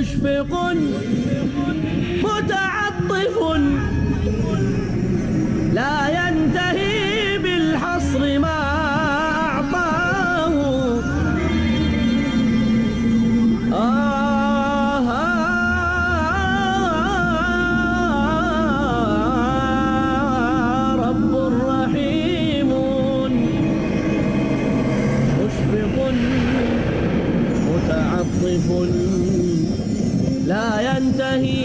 مشفق متعطف لا ينتهي بالحصر ما أعطاه رب رحيم مشفق متعطف لا ينتهي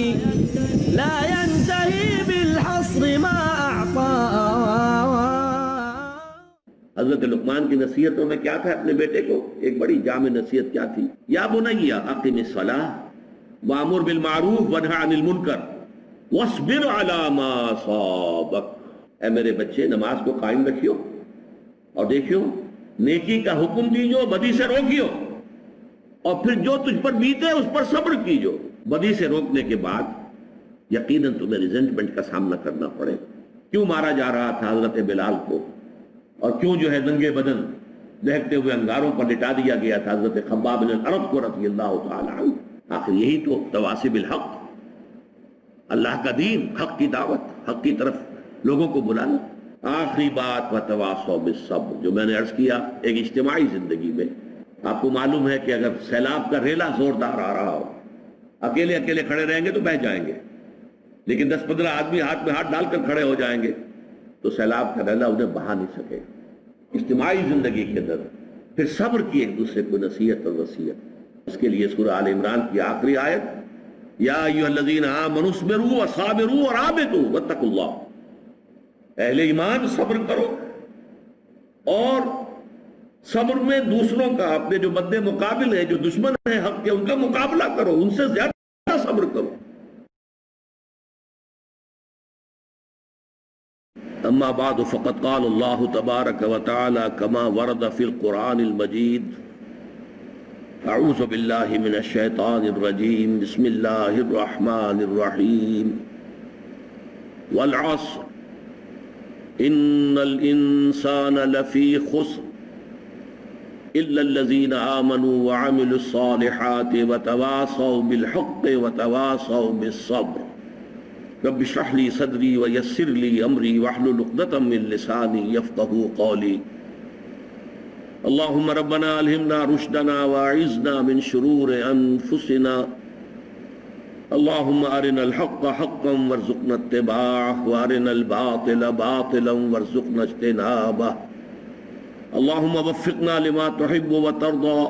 بالحصر ما أعطاه. حضرت لقمان کی نصیحتوں میں کیا تھا اپنے بیٹے کو؟ ایک بڑی جامع نصیحت کیا تھی؟ یا بنی اقم الصلاۃ وامر بالمعروف وانہ عن المنکر واصبر علی ما اصابک. اے میرے بچے نماز کو قائم رکھیو اور دیکھیو نیکی کا حکم دیجو، بدی سے روکیو، اور پھر جو تجھ پر بیتے اس پر صبر کیجو. بدی سے روکنے کے بعد یقیناً تمہیں ریزنٹمنٹ کا سامنا کرنا پڑے. کیوں مارا جا رہا تھا حضرت بلال کو، اور کیوں جو ہے ننگے بدن دہکتے ہوئے انگاروں پر لٹا دیا گیا تھا حضرت خباب بن الارت کو رضی اللہ تعالی عنہ. آخر یہی تو تواصی بالحق، اللہ کا دین، حق کی دعوت، حق کی طرف لوگوں کو بلانا. آخری بات وتواصوا بالصبر، جو میں نے عرض کیا ایک اجتماعی زندگی میں آپ کو معلوم ہے کہ اگر سیلاب کا ریلا زوردار آ رہا ہو، اکیلے اکیلے کھڑے رہیں گے تو بہہ جائیں گے، لیکن 10-15 آدمی ہاتھ میں ہاتھ ڈال کر کھڑے ہو جائیں گے تو سیلاب کا ریلا انہیں بہا نہیں سکے. اجتماعی زندگی کے اندر پھر صبر کی ایک دوسرے کو نصیحت اور وصیت. اس کے لیے سورہ آل عمران کی آخری آیت یا ایھا الذین آمنوا اصبروا وصابروا ورابطوا واتقوا اللہ. اہل ایمان صبر کرو اور صبر میں دوسروں کا، اپنے جو مد مقابل ہے، جو دشمن ہے حق کے، ان کا مقابلہ کرو، ان سے زیادہ صبر کرو. اما بعد فقد قال اللہ تبارک وتعالی كما ورد في القرآن المجید اعوذ باللہ من الشیطان الرجیم بسم اللہ الرحمن الرحیم والعصر ان الانسان لفی خسر الا الذین آمنوا وعملوا الصالحات وتواصوا بالحق وتواصوا بالصبر. رب اشرح لي صدري ويسر لي امري واحلل عقدة من لساني يفقهوا قولي. اللهم ربنا الهمنا رشدنا واعذنا من شرور انفسنا. اللهم ارنا الحق حقا وارزقنا اتباعه وارنا الباطل باطلا وارزقنا اجتنابه. اللهم وفقنا لما تحب وترضى.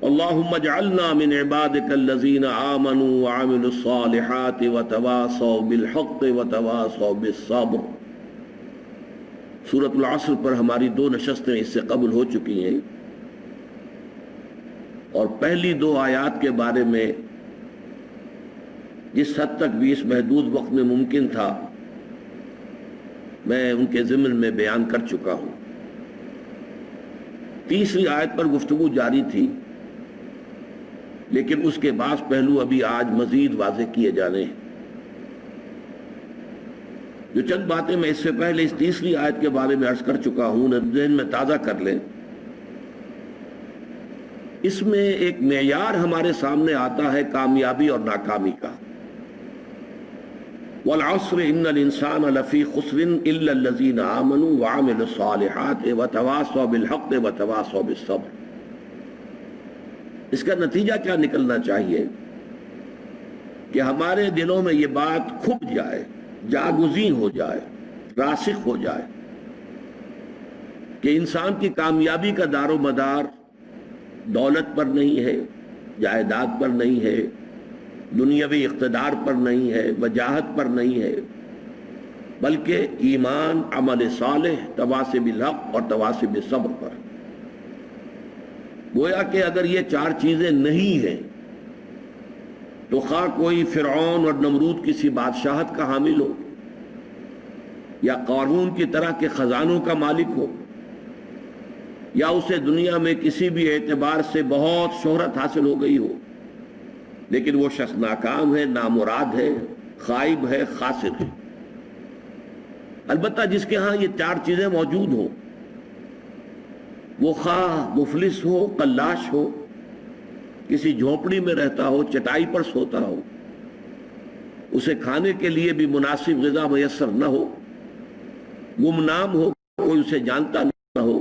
اللهم اجعلنا من عبادك الذين آمنوا وعملوا الصالحات وتواصوا بالحق وتواصوا بالصبر. سورۃ العصر پر ہماری 2 نشستیں اس سے قبل ہو چکی ہیں، اور پہلی 2 آیات کے بارے میں جس حد تک بھی اس محدود وقت میں ممکن تھا میں ان کے ضمن میں بیان کر چکا ہوں. تیسری آیت پر گفتگو جاری تھی، لیکن اس کے بعض پہلو ابھی آج مزید واضح کیے جانے ہیں. جو چند باتیں میں اس سے پہلے اس تیسری آیت کے بارے میں عرض کر چکا ہوں، ذہن میں تازہ کر لیں. اس میں ایک معیار ہمارے سامنے آتا ہے کامیابی اور ناکامی کا. والعصر ان الانسان لفی خسر الا الذین آمنوا وعملوا الصالحات وتواصوا بالحق وتواصوا بالصبر. اس کا نتیجہ کیا نکلنا چاہیے کہ ہمارے دلوں میں یہ بات کھپ جائے، جاگزین ہو جائے، راسخ ہو جائے کہ انسان کی کامیابی کا دار و مدار دولت پر نہیں ہے، جائیداد پر نہیں ہے، دنیاوی اقتدار پر نہیں ہے، وجاہت پر نہیں ہے، بلکہ ایمان، عمل صالح، تواصی بالحق اور تواصی بالصبر پر. گویا کہ اگر یہ 4 چیزیں نہیں ہیں تو خواہ کوئی فرعون اور نمرود کسی بادشاہت کا حامل ہو، یا قارون کی طرح کے خزانوں کا مالک ہو، یا اسے دنیا میں کسی بھی اعتبار سے بہت شہرت حاصل ہو گئی ہو، لیکن وہ شخص ناکام ہے، نامراد ہے، خائب ہے، خاسر ہے. البتہ جس کے ہاں یہ 4 چیزیں موجود ہوں، وہ خواہ مفلس ہو، قلاش ہو، کسی جھونپڑی میں رہتا ہو، چٹائی پر سوتا ہو، اسے کھانے کے لیے بھی مناسب غذا میسر نہ ہو، گمنام ہو، کوئی اسے جانتا نہ ہو،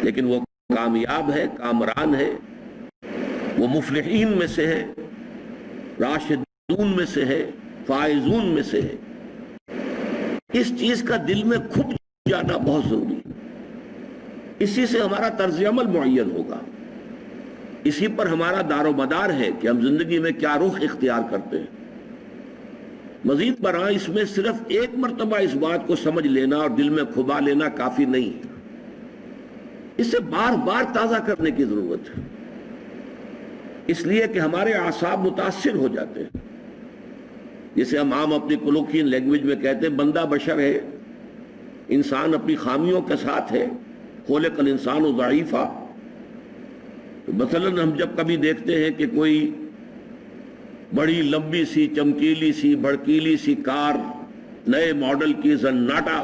لیکن وہ کامیاب ہے، کامران ہے، وہ مفلحین میں سے ہے، راشدون میں سے ہے، فائزون میں سے ہے۔ اس چیز کا دل میں کھپ جانا بہت ضروری ہے۔ اسی سے ہمارا طرز عمل معین ہوگا، اسی پر ہمارا دار و مدار ہے کہ ہم زندگی میں کیا رخ اختیار کرتے ہیں۔ مزید برآں اس میں صرف ایک مرتبہ اس بات کو سمجھ لینا اور دل میں کھبا لینا کافی نہیں ہے، اسے بار بار تازہ کرنے کی ضرورت ہے، اس لیے کہ ہمارے اعصاب متاثر ہو جاتے ہیں۔ جسے ہم عام اپنی کولوکین لینگویج میں کہتے ہیں بندہ بشر ہے، انسان اپنی خامیوں کے ساتھ ہے، خلق الانسان ضعیفا۔ مثلا ہم جب کبھی دیکھتے ہیں کہ کوئی بڑی لمبی سی چمکیلی سی بھڑکیلی سی کار نئے ماڈل کی زناٹا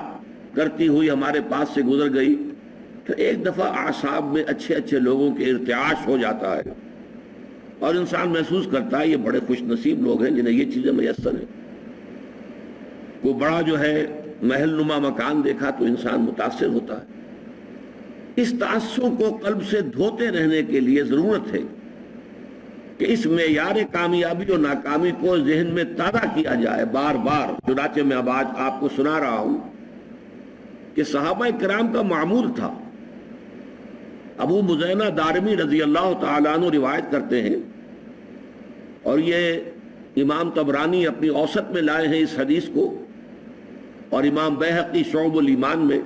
کرتی ہوئی ہمارے پاس سے گزر گئی تو ایک دفعہ اعصاب میں اچھے اچھے لوگوں کے ارتعاش ہو جاتا ہے اور انسان محسوس کرتا ہے یہ بڑے خوش نصیب لوگ ہیں جنہیں یہ چیزیں میسر ہیں۔ کوئی بڑا جو ہے محل نما مکان دیکھا تو انسان متاثر ہوتا ہے۔ اس تاثر کو قلب سے دھوتے رہنے کے لیے ضرورت ہے کہ اس معیار کامیابی اور ناکامی کو ذہن میں تازہ کیا جائے بار بار۔ چنانچہ میں اب آج آپ کو سنا رہا ہوں کہ صحابہ کرام کا معمول تھا۔ ابو مزینہ دارمی رضی اللہ تعالیٰ عنہ روایت کرتے ہیں، اور یہ امام طبرانی اپنی اوسط میں لائے ہیں اس حدیث کو، اور امام بیہقی شعب الایمان میں،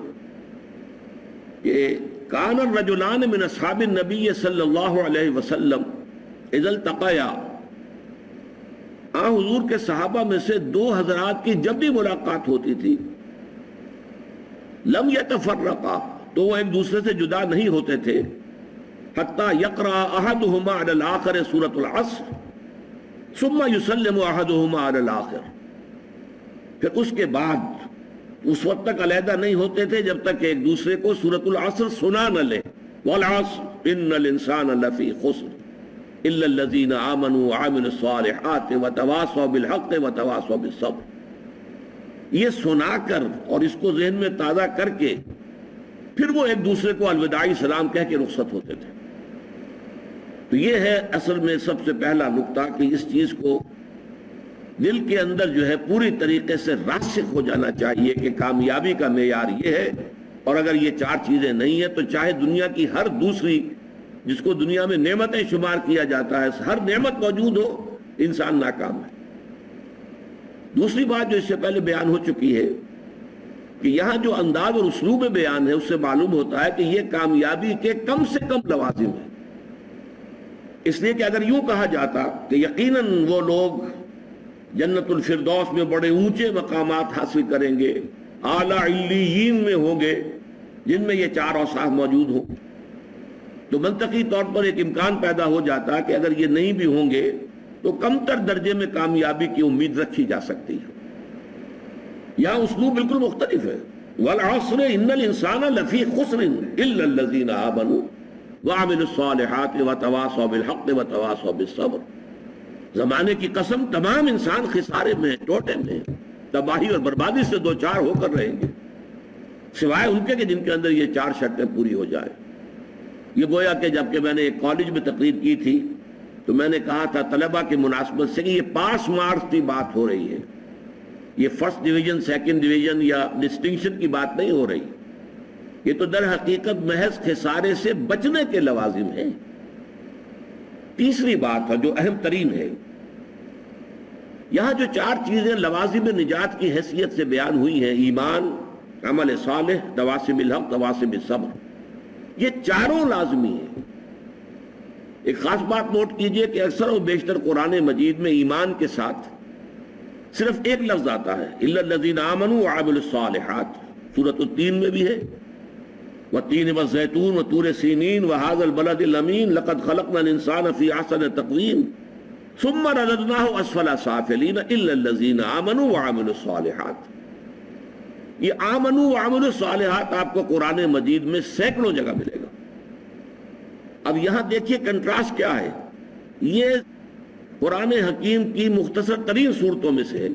کہ کان الرجلان من اصحاب النبی صلی اللہ علیہ وسلم اذا التقیا، حضور کے صحابہ میں سے دو حضرات کی جب بھی ملاقات ہوتی تھی لم یتفرقا، تو وہ ایک دوسرے سے جدا نہیں ہوتے تھے، حتی یقرأ احدہما علی الآخر سورۃ العصر ثم یسلم احدہما علی الآخر، پھر اس کے بعد اس وقت تک علیحدہ نہیں ہوتے تھے جب تک ایک دوسرے کو سورۃ العصر سنا نہ لے، والعصر ان الانسان لفی خسر الا الذین آمنوا وعملوا الصالحات وتواصوا بالحق وتواصوا بالصبر۔ یہ سنا کر اور اس کو ذہن میں تازہ کر کے پھر وہ ایک دوسرے کو الوداعی سلام کہہ کے رخصت ہوتے تھے۔ تو یہ ہے اصل میں سب سے پہلا نقطہ کہ اس چیز کو دل کے اندر جو ہے پوری طریقے سے راسخ ہو جانا چاہیے کہ کامیابی کا معیار یہ ہے، اور اگر یہ چار چیزیں نہیں ہیں تو چاہے دنیا کی ہر دوسری جس کو دنیا میں نعمتیں شمار کیا جاتا ہے ہر نعمت موجود ہو، انسان ناکام ہے۔ دوسری بات جو اس سے پہلے بیان ہو چکی ہے کہ یہاں جو انداز اور اسلوب بیان ہے اس سے معلوم ہوتا ہے کہ یہ کامیابی کے کم سے کم لوازم ہیں، اس لیے کہ اگر یوں کہا جاتا کہ یقیناً وہ لوگ جنت الفردوس میں بڑے اونچے مقامات حاصل کریں گے، اعلیٰ علیین میں ہوں گے جن میں یہ چار اوصاف موجود ہوں، تو منطقی طور پر ایک امکان پیدا ہو جاتا کہ اگر یہ نہیں بھی ہوں گے تو کم تر درجے میں کامیابی کی امید رکھی جا سکتی ہے۔ یہاں اسلوب بالکل مختلف ہے، والعصر ان الانسان لفی خسر الا الذین آمنوا وعملوا الصالحات وتواصوا بالحق وتواصوا بالصبر۔ زمانے کی قسم تمام انسان خسارے میں، ٹوٹے میں، تباہی اور بربادی سے دو چار ہو کر رہیں گے، سوائے ان کے کہ جن کے اندر یہ چار شرطیں پوری ہو جائیں۔ یہ گویا کہ جب کہ میں نے ایک کالج میں تقریر کی تھی تو میں نے کہا تھا طلبہ کی مناسبت سے کہ یہ پاس مارکس کی بات ہو رہی ہے، یہ فرسٹ ڈویژن سیکنڈ ڈویژن یا ڈسٹنکشن کی بات نہیں ہو رہی، یہ تو در حقیقت محض خسارے سے بچنے کے لوازم ہیں۔ تیسری بات ہے جو اہم ترین ہے، یہاں جو چار چیزیں لوازم نجات کی حیثیت سے بیان ہوئی ہیں، ایمان، عمل صالح، تواصی بالحق، تواصی بالصبر، یہ چاروں لازمی ہیں۔ ایک خاص بات نوٹ کیجئے کہ اکثر و بیشتر قرآن مجید میں ایمان کے ساتھ صرف ایک لفظ آتا ہے، الا الذین آمنوا وعملوا الصالحات، سورۃ التین میں بھی ہے، والتین والزیتون وطور سینین وہذا البلد الامین لقد خلقنا الانسان فی احسن تقویم ثم رددناہ اسفل سافلین الا الذین آمنوا وعملوا الصالحات۔ یہ آمنوا وعملوا الصالحات آپ کو قرآن مجید میں سینکڑوں جگہ ملے گا۔ اب یہاں دیکھیے کنٹراسٹ کیا ہے، یہ قرآن حکیم کی مختصر ترین صورتوں میں سے ہے،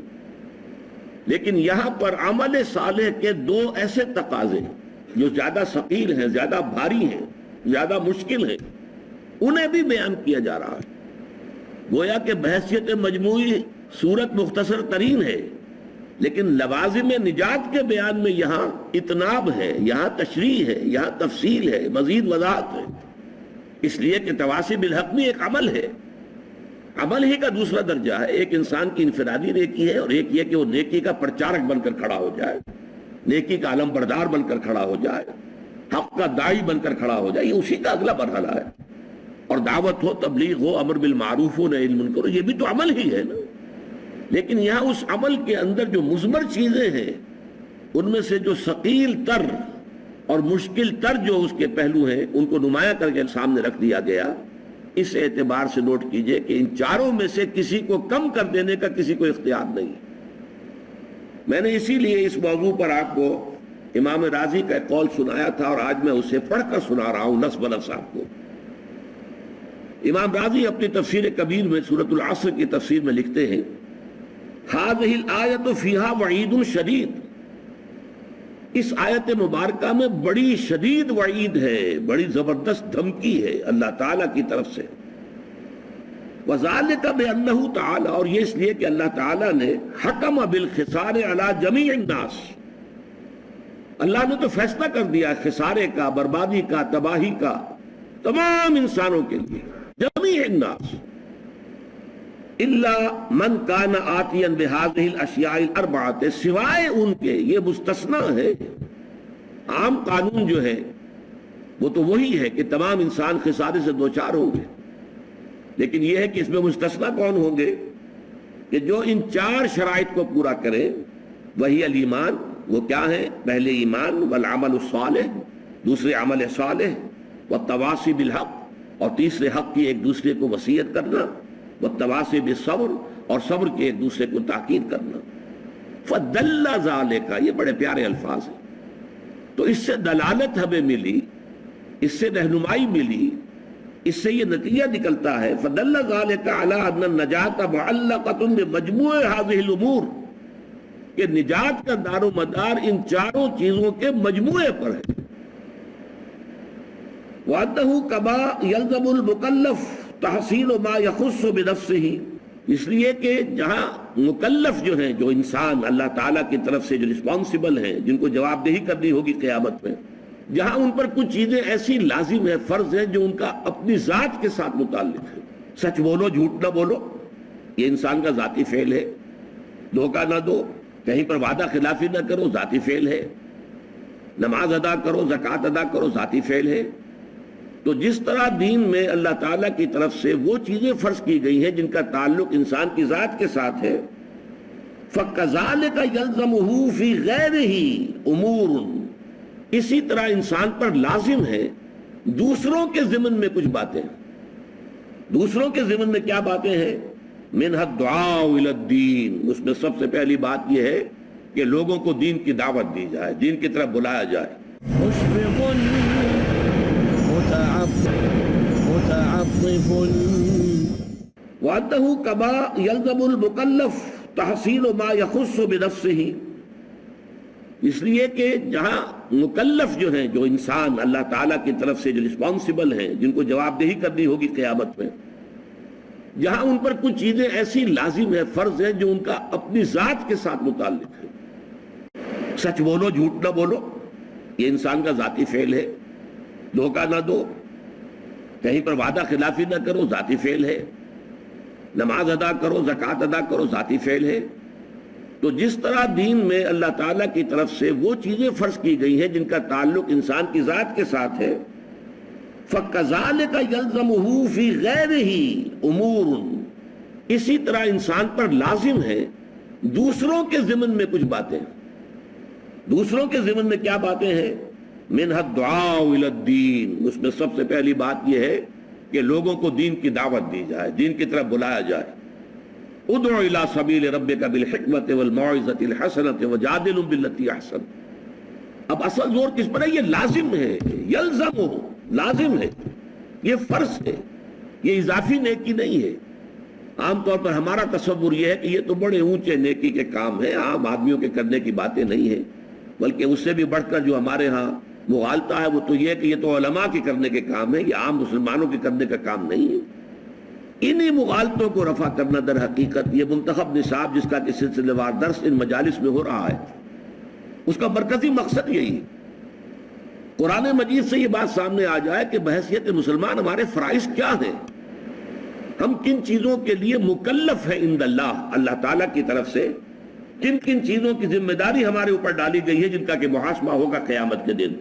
لیکن یہاں پر عمل صالح کے دو ایسے تقاضے جو زیادہ ثقیل ہیں، زیادہ بھاری ہیں، زیادہ مشکل ہیں، انہیں بھی بیان کیا جا رہا ہے۔ گویا کہ بحیثیت مجموعی صورت مختصر ترین ہے، لیکن لوازم نجات کے بیان میں یہاں اتناب ہے، یہاں تشریح ہے، یہاں تفصیل ہے، مزید وضاحت ہے، اس لیے کہ تواصی بالحق بھی ایک عمل ہے، عمل ہی کا دوسرا درجہ ہے۔ ایک انسان کی انفرادی نیکی ہے، اور ایک یہ کہ وہ نیکی کا پرچارک بن کر کھڑا ہو جائے، نیکی کا علم بردار بن کر کھڑا ہو جائے، حق کا داعی بن کر کھڑا ہو جائے، یہ اسی کا اگلا مرحلہ ہے۔ اور دعوت ہو، تبلیغ ہو، امر بالمعروف ہو، نہی عن المنکر، یہ بھی تو عمل ہی ہے نا۔ لیکن یہاں اس عمل کے اندر جو مضمر چیزیں ہیں، ان میں سے جو ثقیل تر اور مشکل تر جو اس کے پہلو ہیں، ان کو نمایاں کر کے سامنے رکھ دیا گیا۔ اس اعتبار سے نوٹ کیجئے کہ ان چاروں میں سے کسی کو کم کر دینے کا کسی کو اختیار نہیں۔ میں نے اسی لیے اس موضوع پر آپ کو امام راضی کا ایک قول سنایا تھا، اور آج میں اسے پڑھ کر سنا رہا ہوں نصب نفس آپ کو۔ امام راضی اپنی تفسیر کبیر میں سورۃ العصر کی تفسیر میں لکھتے ہیں، هذه الآیۃ فیہا وعید شدید، اس آیت مبارکہ میں بڑی شدید وعید ہے، بڑی زبردست دھمکی ہے اللہ تعالیٰ کی طرف سے۔ وذالک بأنہ تعالی، اور یہ اس لیے کہ اللہ تعالیٰ نے حکم بالخسار علی جمیع الناس، اللہ نے تو فیصلہ کر دیا خسارے کا، بربادی کا، تباہی کا تمام انسانوں کے لیے، جمیع الناس، الا من کان آتیا بہذہ الاشیاء الاربعۃ، سوائے ان کے، یہ مستثنیٰ ہے۔ عام قانون جو ہے وہ تو وہی ہے کہ تمام انسان خسارے سے دوچار ہوں گے، لیکن یہ ہے کہ اس میں مستثنیٰ کون ہوں گے کہ جو ان چار شرائط کو پورا کریں۔ وہی الایمان، وہ کیا ہے؟ پہلے ایمان، والعمل الصالح، دوسرے عمل صالح، والتواصی بالحق، اور تیسرے حق کی ایک دوسرے کو وصیت کرنا، والتواصی بالصبر، اور صبر کے ایک دوسرے کو تاکید کرنا۔ فدل ذالک، یہ بڑے پیارے الفاظ ہیں۔ تو اس سے دلالت ہمیں ملی، اس سے رہنمائی ملی، اس سے یہ نتیجہ نکلتا ہے، فدل ذالک علی ان النجات معلقۃ بمجموع هذه الامور، کہ نجات کا دار و مدار ان چاروں چیزوں کے مجموعے پر ہے۔ وَأَنَّهُ كَمَا يَلْزَمُ الْمُكَلَّفُ تَحْصِيلُ مَا يَخُصُّ بِنَفْسِهِ، اس لیے کہ جہاں مکلف جو ہیں، جو انسان اللہ تعالیٰ کی طرف سے جو رسپانسبل ہیں، جن کو جواب دہی کرنی ہوگی قیامت میں، جہاں ان پر کچھ چیزیں ایسی لازم ہیں، فرض ہیں، جو ان کا اپنی ذات کے ساتھ متعلق ہے۔ سچ بولو، جھوٹ نہ بولو، یہ انسان کا ذاتی فعل ہے۔ دھوکہ نہ دو، کہیں پر وعدہ خلافی نہ کرو، ذاتی فعل ہے۔ نماز ادا کرو، زکوٰۃ ادا کرو، ذاتی فعل ہے۔ تو جس طرح دین میں اللہ تعالیٰ کی طرف سے وہ چیزیں فرض کی گئی ہیں جن کا تعلق انسان کی ذات کے ساتھ ہے، فَكَذَلِكَ يَلْزَمُهُ فِي غَيْرِهِ أُمُورٌ، اسی طرح انسان پر لازم ہے دوسروں کے ضمن میں کچھ باتیں۔ دوسروں کے ضمن میں کیا باتیں ہیں؟ مِنْهَا الدُّعَاءُ إِلَى الدِّينِ، اس میں سب سے پہلی بات یہ ہے کہ لوگوں کو دین کی دعوت دی جائے، دین کی طرف بلایا جائے۔ متعطف وَأَنَّهُ كَمَا يَلْزَمُ الْمُكَلَّفُ تَحْصِيلُ مَا يَخُصُّ بِنَفْسِهِ، اس لیے کہ جہاں مکلف جو ہیں، جو انسان اللہ تعالیٰ کی طرف سے جو رسپانسبل ہیں، جن کو جواب دہی کرنی ہوگی قیامت میں، جہاں ان پر کچھ چیزیں ایسی لازم ہیں، فرض ہیں، جو ان کا اپنی ذات کے ساتھ متعلق ہے۔ سچ بولو، جھوٹ نہ بولو، یہ انسان کا ذاتی فعل ہے۔ دھوکہ نہ دو، کہیں پر وعدہ خلافی نہ کرو، ذاتی فعل ہے۔ نماز ادا کرو، زکوٰۃ ادا کرو، ذاتی فعل ہے۔ تو جس طرح دین میں اللہ تعالیٰ کی طرف سے وہ چیزیں فرض کی گئی ہیں جن کا تعلق انسان کی ذات کے ساتھ ہے، فَكَذَلِكَ يَلْزَمُهُ فِي غَيْرِهِ أُمُورٌ، اسی طرح انسان پر لازم ہے دوسروں کے ضمن میں کچھ باتیں۔ دوسروں کے ضمن میں کیا باتیں ہیں؟ مِنْهَا الدُّعَاءُ إِلَى الدِّينِ، اس میں سب سے پہلی بات یہ ہے کہ لوگوں کو دین کی دعوت دی جائے، دین کی طرف بلایا جائے۔ ادعو الى سبیل ربک بالحکمت والموعظۃ الحسنۃ وجادلهم باللتی احسن۔ اب اصل زور کس پر ہے؟ یہ لازم ہے، یلزم، لازم ہے، یہ فرض ہے۔ یہ اضافی نیکی نہیں ہے. عام طور پر ہمارا تصور یہ ہے کہ یہ تو بڑے اونچے نیکی کے کام ہیں، عام آدمیوں کے کرنے کی باتیں نہیں ہیں، بلکہ اس سے بھی بڑھ کر جو ہمارے ہاں مغالطہ ہے وہ تو یہ کہ یہ تو علماء کے کرنے کے کام ہے، یہ عام مسلمانوں کے کرنے کا کام نہیں ہے. انہی مغالطوں کو رفع کرنا در حقیقت یہ منتخب نصاب جس کا کہ سلسلے وار درس ان مجالس میں ہو رہا ہے، اس کا مرکزی مقصد یہی ہے. قرآن مجید سے یہ بات سامنے آ جائے کہ بحیثیت مسلمان ہمارے فرائض کیا ہیں، ہم کن چیزوں کے لیے مکلف ہے عند اللہ، اللہ تعالیٰ کی طرف سے کن کن چیزوں کی ذمہ داری ہمارے اوپر ڈالی گئی ہے جن کا کہ محاسبہ ہوگا قیامت کے دن.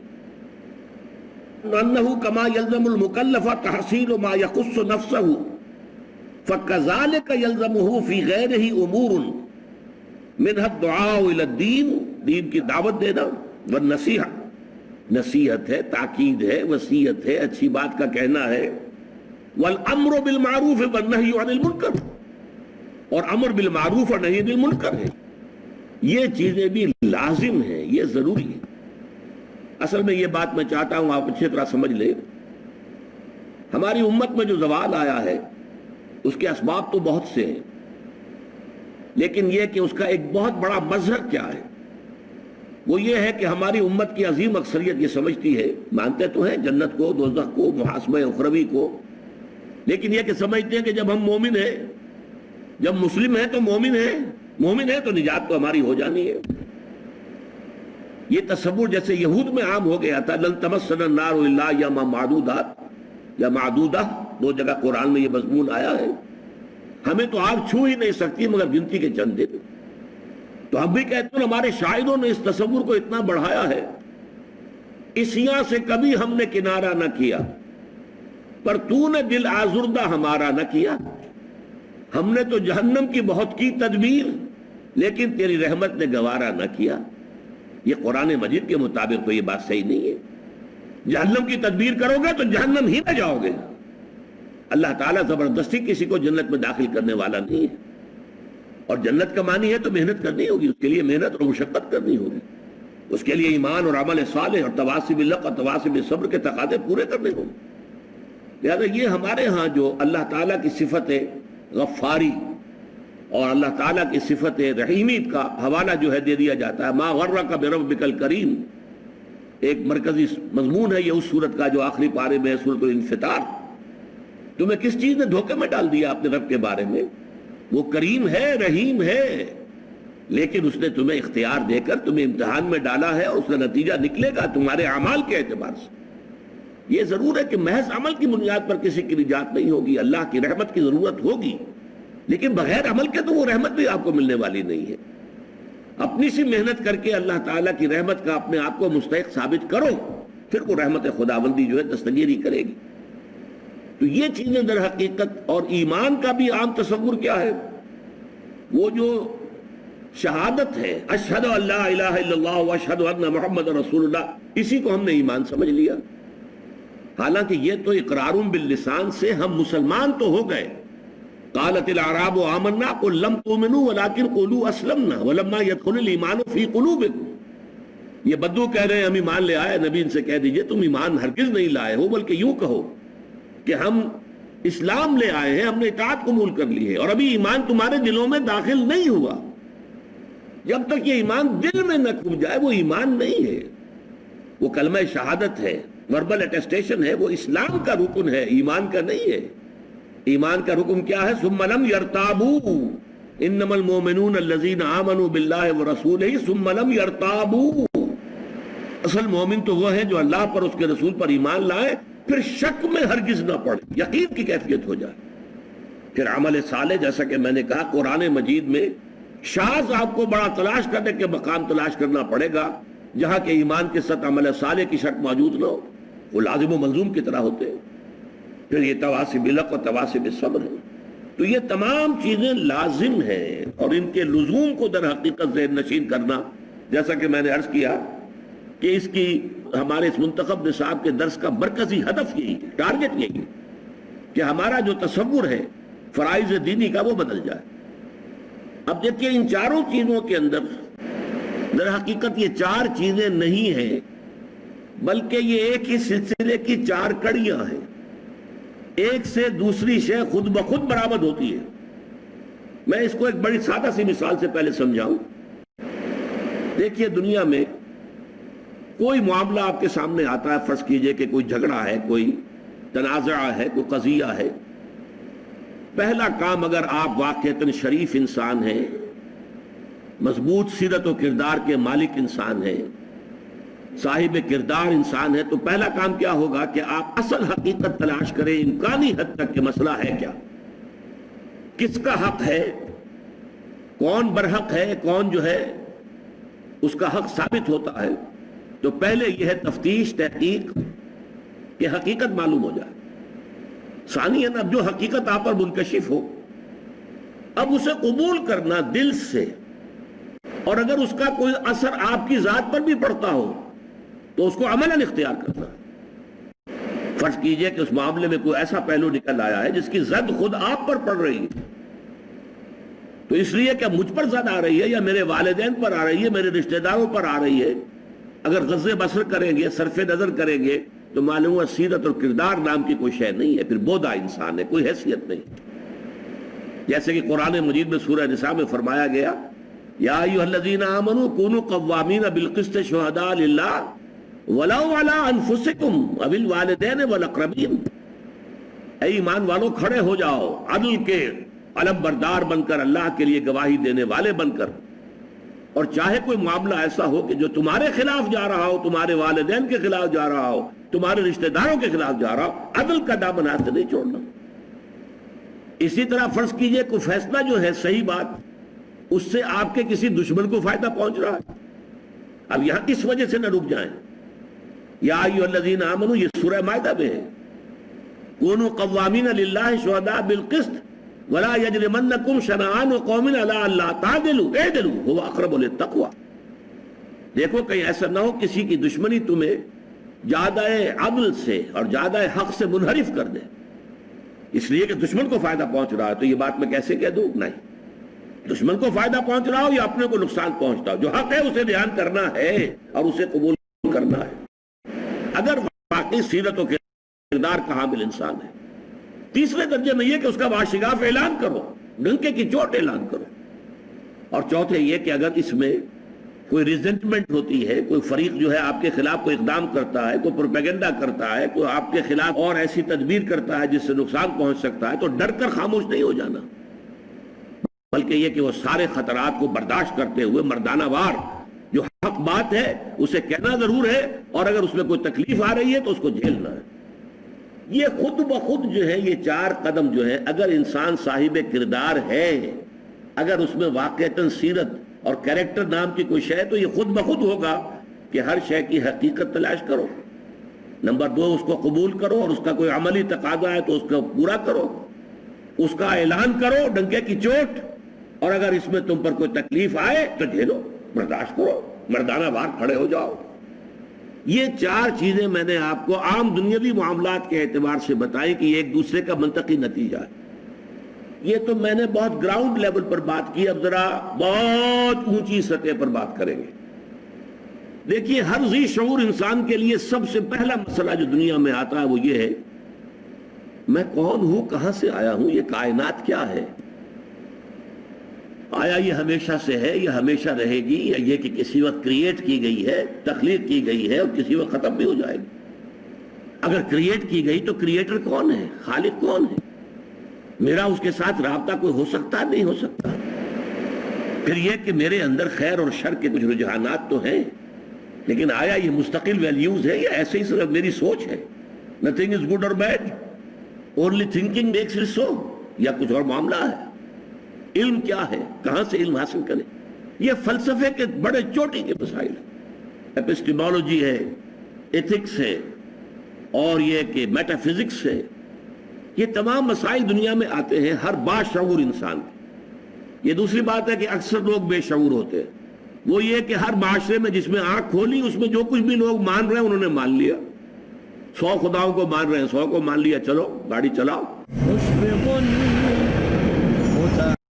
انہ کما یلزم المکلف تحصیل ما یخص نفسہ فکذالک یلزمہ فی غیرہ امور منها الدعاء الی الدین، دین کی دعوت دینا، والنصیحہ، نصیحت ہے، تاکید ہے، وصیت ہے، اچھی بات کا کہنا ہے، والامر بالمعروف والنہی عن المنکر، اور امر بالمعروف اور نہی عن المنکر ہے. یہ چیزیں بھی لازم ہیں، یہ ضروری ہے. اصل میں یہ بات میں چاہتا ہوں آپ اچھی طرح سمجھ لیں. ہماری امت میں جو زوال آیا ہے اس کے اسباب تو بہت سے ہیں، لیکن یہ کہ اس کا ایک بہت بڑا مظہر کیا ہے وہ یہ ہے کہ ہماری امت کی عظیم اکثریت یہ سمجھتی ہے، مانتے تو ہیں جنت کو، دوزخ کو، محاسبہ اخروی کو، لیکن یہ کہ سمجھتے ہیں کہ جب ہم مومن ہیں، جب مسلم ہیں تو مومن ہیں تو نجات تو ہماری ہو جانی ہے. یہ تصور جیسے یہود میں عام ہو گیا تھا، لن تمسنا النار الا ایاما معدودات یا معدودہ، دو جگہ قرآن میں یہ مضمون آیا ہے، ہمیں تو آگ چھو ہی نہیں سکتی مگر گنتی کے چند دن. تو ہم بھی کہتے ہیں ہمارے شاعروں نے اس تصور کو اتنا بڑھایا ہے، اسیاں سے کبھی ہم نے کنارہ نہ کیا پر تو نے دل آزردہ ہمارا نہ کیا. ہم نے تو جہنم کی بہت کی تدبیر لیکن تیری رحمت نے گوارا نہ کیا. یہ قرآن مجید کے مطابق تو یہ بات صحیح نہیں ہے. جہنم کی تدبیر کرو گے تو جہنم ہی میں جاؤ گے. اللہ تعالیٰ زبردستی کسی کو جنت میں داخل کرنے والا نہیں ہے، اور جنت کا معنی ہے تو محنت کرنی ہوگی، اس کے لیے محنت اور مشقت کرنی ہوگی، اس کے لیے ایمان اور عمل صالح اور تواصی بالحق اور تواصی بالصبر کے تقاضے پورے کرنے ہوں. لہذا یہ ہمارے ہاں جو اللہ تعالیٰ کی صفت غفاری اور اللہ تعالیٰ کی صفت رحیمیت کا حوالہ جو ہے دے دیا جاتا ہے. ما غرک بربک الکریم ایک مرکزی مضمون ہے یہ اس سورت کا جو آخری پارے میں ہے، سورۃ الانفطار. تمہیں کس چیز نے دھوکے میں ڈال دیا اپنے رب کے بارے میں؟ وہ کریم ہے، رحیم ہے، لیکن اس نے تمہیں اختیار دے کر تمہیں امتحان میں ڈالا ہے، اور اس کا نتیجہ نکلے گا تمہارے اعمال کے اعتبار سے. یہ ضرور ہے کہ محض عمل کی بنیاد پر کسی کی نجات نہیں ہوگی، اللہ کی رحمت کی ضرورت ہوگی، لیکن بغیر عمل کے تو وہ رحمت بھی آپ کو ملنے والی نہیں ہے. اپنی سی محنت کر کے اللہ تعالیٰ کی رحمت کا اپنے آپ کو مستحق ثابت کرو، پھر وہ رحمت خداوندی جو ہے دستگیری کرے گی. تو یہ چیزیں در حقیقت، اور ایمان کا بھی عام تصور کیا ہے؟ وہ جو شہادت ہے، اشہد ان لا الہ الا اللہ واشہد ان محمد رسول اللہ، اسی کو ہم نے ایمان سمجھ لیا. حالانکہ یہ تو اقرار باللسان سے ہم مسلمان تو ہو گئے. قالت الاعراب آمنا قل لم تؤمنوا ولكن قولوا اسلمنا ولما يدخل الايمان في قلوبكم. یہ بدو کہہ رہے ہیں ہم ایمان لے آئے، نبی ان سے کہہ دیجئے تم ایمان ہرگز نہیں لائے ہو، بلکہ یوں کہو کہ ہم اسلام لے آئے ہیں، ہم نے اطاعت قبول کر لی ہے، اور ابھی ایمان تمہارے دلوں میں داخل نہیں ہوا. جب تک یہ ایمان دل میں نہ کھو جائے وہ ایمان نہیں ہے، وہ کلمہ شہادت ہے، وربل اٹیسٹیشن ہے، وہ اسلام کا رکن ہے، ایمان کا نہیں ہے. ایمان کا رکن کیا ہے؟ ثم لم يرتابوا انما المؤمنون الذين آمنوا بالله ورسوله ثم لم يرتابوا. اصل مومن تو وہ ہے جو اللہ پر، اس کے رسول پر ایمان لائے، پھر شک میں ہرگز نہ پڑے، یقین کی کیفیت ہو جائے. پھر عمل صالح، جیسا کہ میں نے کہا قرآن مجید میں شاذ آپ کو بڑا تلاش کرنے کے مقام تلاش کرنا پڑے گا جہاں کہ ایمان کے ساتھ عمل صالح کی شک موجود نہ ہو، وہ لازم و ملزوم کی طرح ہوتے ہیں. پھر یہ تواصی بالحق اور تواصی بالصبر ہے. تو یہ تمام چیزیں لازم ہیں، اور ان کے لزوم کو در حقیقت ذہن نشین کرنا، جیسا کہ میں نے عرض کیا کہ اس کی ہمارے اس منتخب نصاب کے درس کا مرکزی ہدف یہی ہے، ٹارگٹ یہی ہے کہ ہمارا جو تصور ہے فرائض دینی کا وہ بدل جائے. اب دیکھیے ان چاروں چیزوں کے اندر در حقیقت یہ چار چیزیں نہیں ہیں، بلکہ یہ ایک ہی سلسلے کی چار کڑیاں ہیں. ایک سے دوسری شے خود بخود برآمد ہوتی ہے. میں اس کو ایک بڑی سادہ سی مثال سے پہلے سمجھاؤں. دیکھیے دنیا میں کوئی معاملہ آپ کے سامنے آتا ہے، فرض کیجئے کہ کوئی جھگڑا ہے، کوئی تنازع ہے، کوئی قضیہ ہے. پہلا کام، اگر آپ واقعتاً شریف انسان ہیں، مضبوط سیرت و کردار کے مالک انسان ہیں، صاحب کردار انسان ہے، تو پہلا کام کیا ہوگا کہ آپ اصل حقیقت تلاش کریں امکانی حد تک کہ مسئلہ ہے کیا، کس کا حق ہے، کون برحق ہے، کون جو ہے اس کا حق ثابت ہوتا ہے. تو پہلے یہ ہے تفتیش، تحقیق کہ حقیقت معلوم ہو جائے. ثانیاً اب جو حقیقت آپ پر منکشف ہو، اب اسے قبول کرنا دل سے، اور اگر اس کا کوئی اثر آپ کی ذات پر بھی پڑتا ہو تو اس کو عملاً اختیار کرنا. فرض کیجئے کہ اس معاملے میں کوئی ایسا پہلو نکل آیا ہے جس کی زد خود آپ پر پڑ رہی ہے، تو اس لیے کہ مجھ پر زد آ رہی ہے یا میرے والدین پر آ رہی ہے، میرے رشتہ داروں پر آ رہی ہے، اگر غض بصر کریں گے، صرف نظر کریں گے، تو معلوم ہے سیرت اور کردار نام کی کوئی شے نہیں ہے، پھر بودا انسان ہے، کوئی حیثیت نہیں. جیسے کہ قرآن مجید میں سورہ نساء میں فرمایا گیا، یا ایھا الذین آمنوا کونوا قوامین بالقسط شہداء للہ ولو علی انفسکم او الوالدین والاقربین. اے ایمان والو، کھڑے ہو جاؤ عدل کے علم بردار بن کر، اللہ کے لیے گواہی دینے والے بن کر، اور چاہے کوئی معاملہ ایسا ہو کہ جو تمہارے خلاف جا رہا ہو، تمہارے والدین کے خلاف جا رہا ہو، تمہارے رشتہ داروں کے خلاف جا رہا ہو، عدل کا دامن ہاتھ سے نہیں چھوڑنا. اسی طرح فرض کیجئے کوئی فیصلہ جو ہے صحیح بات، اس سے آپ کے کسی دشمن کو فائدہ پہنچ رہا ہے، اب یہاں اس وجہ سے نہ رک جائیں. یا ایھا الذین آمنوا، یہ سورہ مائدہ میں ہے، کونوا قوامین للہ شہداء بالقسط ولا یجرمنکم شنآن قوم علی الا تعدلوا اعدلوا هو اقرب للتقوی. دیکھو کہیں ایسا نہ ہو کسی کی دشمنی تمہیں زیادہ عدل سے اور زیادہ حق سے منحرف کر دے، اس لیے کہ دشمن کو فائدہ پہنچ رہا ہے تو یہ بات میں کیسے کہہ دوں؟ نہیں، دشمن کو فائدہ پہنچ رہا ہو یا اپنے کو نقصان پہنچتا ہو، جو حق ہے اسے بیان کرنا ہے اور اسے قبول کرنا ہے، اگر واقعی سیرت و کردار کا حامل انسان ہے. تیسرے درجے میں یہ کہ اس کا واشگاف اعلان کرو، ڈنکے کی چوٹ اعلان کرو. اور چوتھے یہ کہ اگر اس میں کوئی ریزنٹمنٹ ہوتی ہے، کوئی فریق جو ہے آپ کے خلاف کوئی اقدام کرتا ہے، کوئی پروپیگنڈا کرتا ہے، کوئی آپ کے خلاف اور ایسی تدبیر کرتا ہے جس سے نقصان پہنچ سکتا ہے، تو ڈر کر خاموش نہیں ہو جانا، بلکہ یہ کہ وہ سارے خطرات کو برداشت کرتے ہوئے مردانہ وار جو حق بات ہے اسے کہنا ضرور ہے، اور اگر اس میں کوئی تکلیف آ رہی ہے تو اس کو جھیلنا ہے. یہ خود بخود جو ہے یہ چار قدم جو ہے، اگر انسان صاحب کردار ہے، اگر اس میں واقعتاً سیرت اور کریکٹر نام کی کوئی شے ہے، تو یہ خود بخود ہوگا کہ ہر شے کی حقیقت تلاش کرو. نمبر 2، اس کو قبول کرو، اور اس کا کوئی عملی تقاضا ہے تو اس کو پورا کرو، اس کا اعلان کرو ڈنکے کی چوٹ، اور اگر اس میں تم پر کوئی تکلیف آئے تو جھیلو، برداشت کرو، مردانہ وار کھڑے ہو جاؤ. یہ چار چیزیں میں نے آپ کو عام دنیاوی معاملات کے اعتبار سے بتائی کہ یہ ایک دوسرے کا منطقی نتیجہ ہے. یہ تو میں نے بہت گراؤنڈ لیول پر بات کی، اب ذرا بہت اونچی سطح پر بات کریں گے. دیکھیے ہر ذی شعور انسان کے لیے سب سے پہلا مسئلہ جو دنیا میں آتا ہے وہ یہ ہے، میں کون ہوں، کہاں سے آیا ہوں، یہ کائنات کیا ہے، آیا یہ ہمیشہ سے ہے، یہ ہمیشہ رہے گی، یا یہ کہ کسی وقت کریٹ کی گئی ہے، تخلیق کی گئی ہے اور کسی وقت ختم بھی ہو جائے گی. اگر کریٹ کی گئی تو کریٹر کون ہے، خالق کون ہے، میرا اس کے ساتھ رابطہ کوئی ہو سکتا ہے؟ نہیں ہو سکتا. پھر یہ کہ میرے اندر خیر اور شر کے کچھ رجحانات تو ہیں، لیکن آیا یہ مستقل ویلیوز ہے یا ایسے ہی صرف میری سوچ ہے، nothing is good or bad, only thinking makes it so، یا کچھ اور معاملہ ہے؟ علم کیا ہے، کہاں سے علم حاصل کریں؟ یہ فلسفے کے بڑے چوٹی کے مسائل ہیں. ایپسٹیمولوجی ہے، ایتھکس ہے، اور یہ کہ میٹا فزکس ہے. یہ تمام مسائل دنیا میں آتے ہیں ہر باشعور انسان کے. یہ دوسری بات ہے کہ اکثر لوگ بے شعور ہوتے ہیں. وہ یہ کہ ہر معاشرے میں جس میں آنکھ کھولی اس میں جو کچھ بھی لوگ مان رہے ہیں انہوں نے مان لیا. 100 خداؤں کو مان رہے ہیں، 100 کو مان لیا، چلو گاڑی چلاؤ.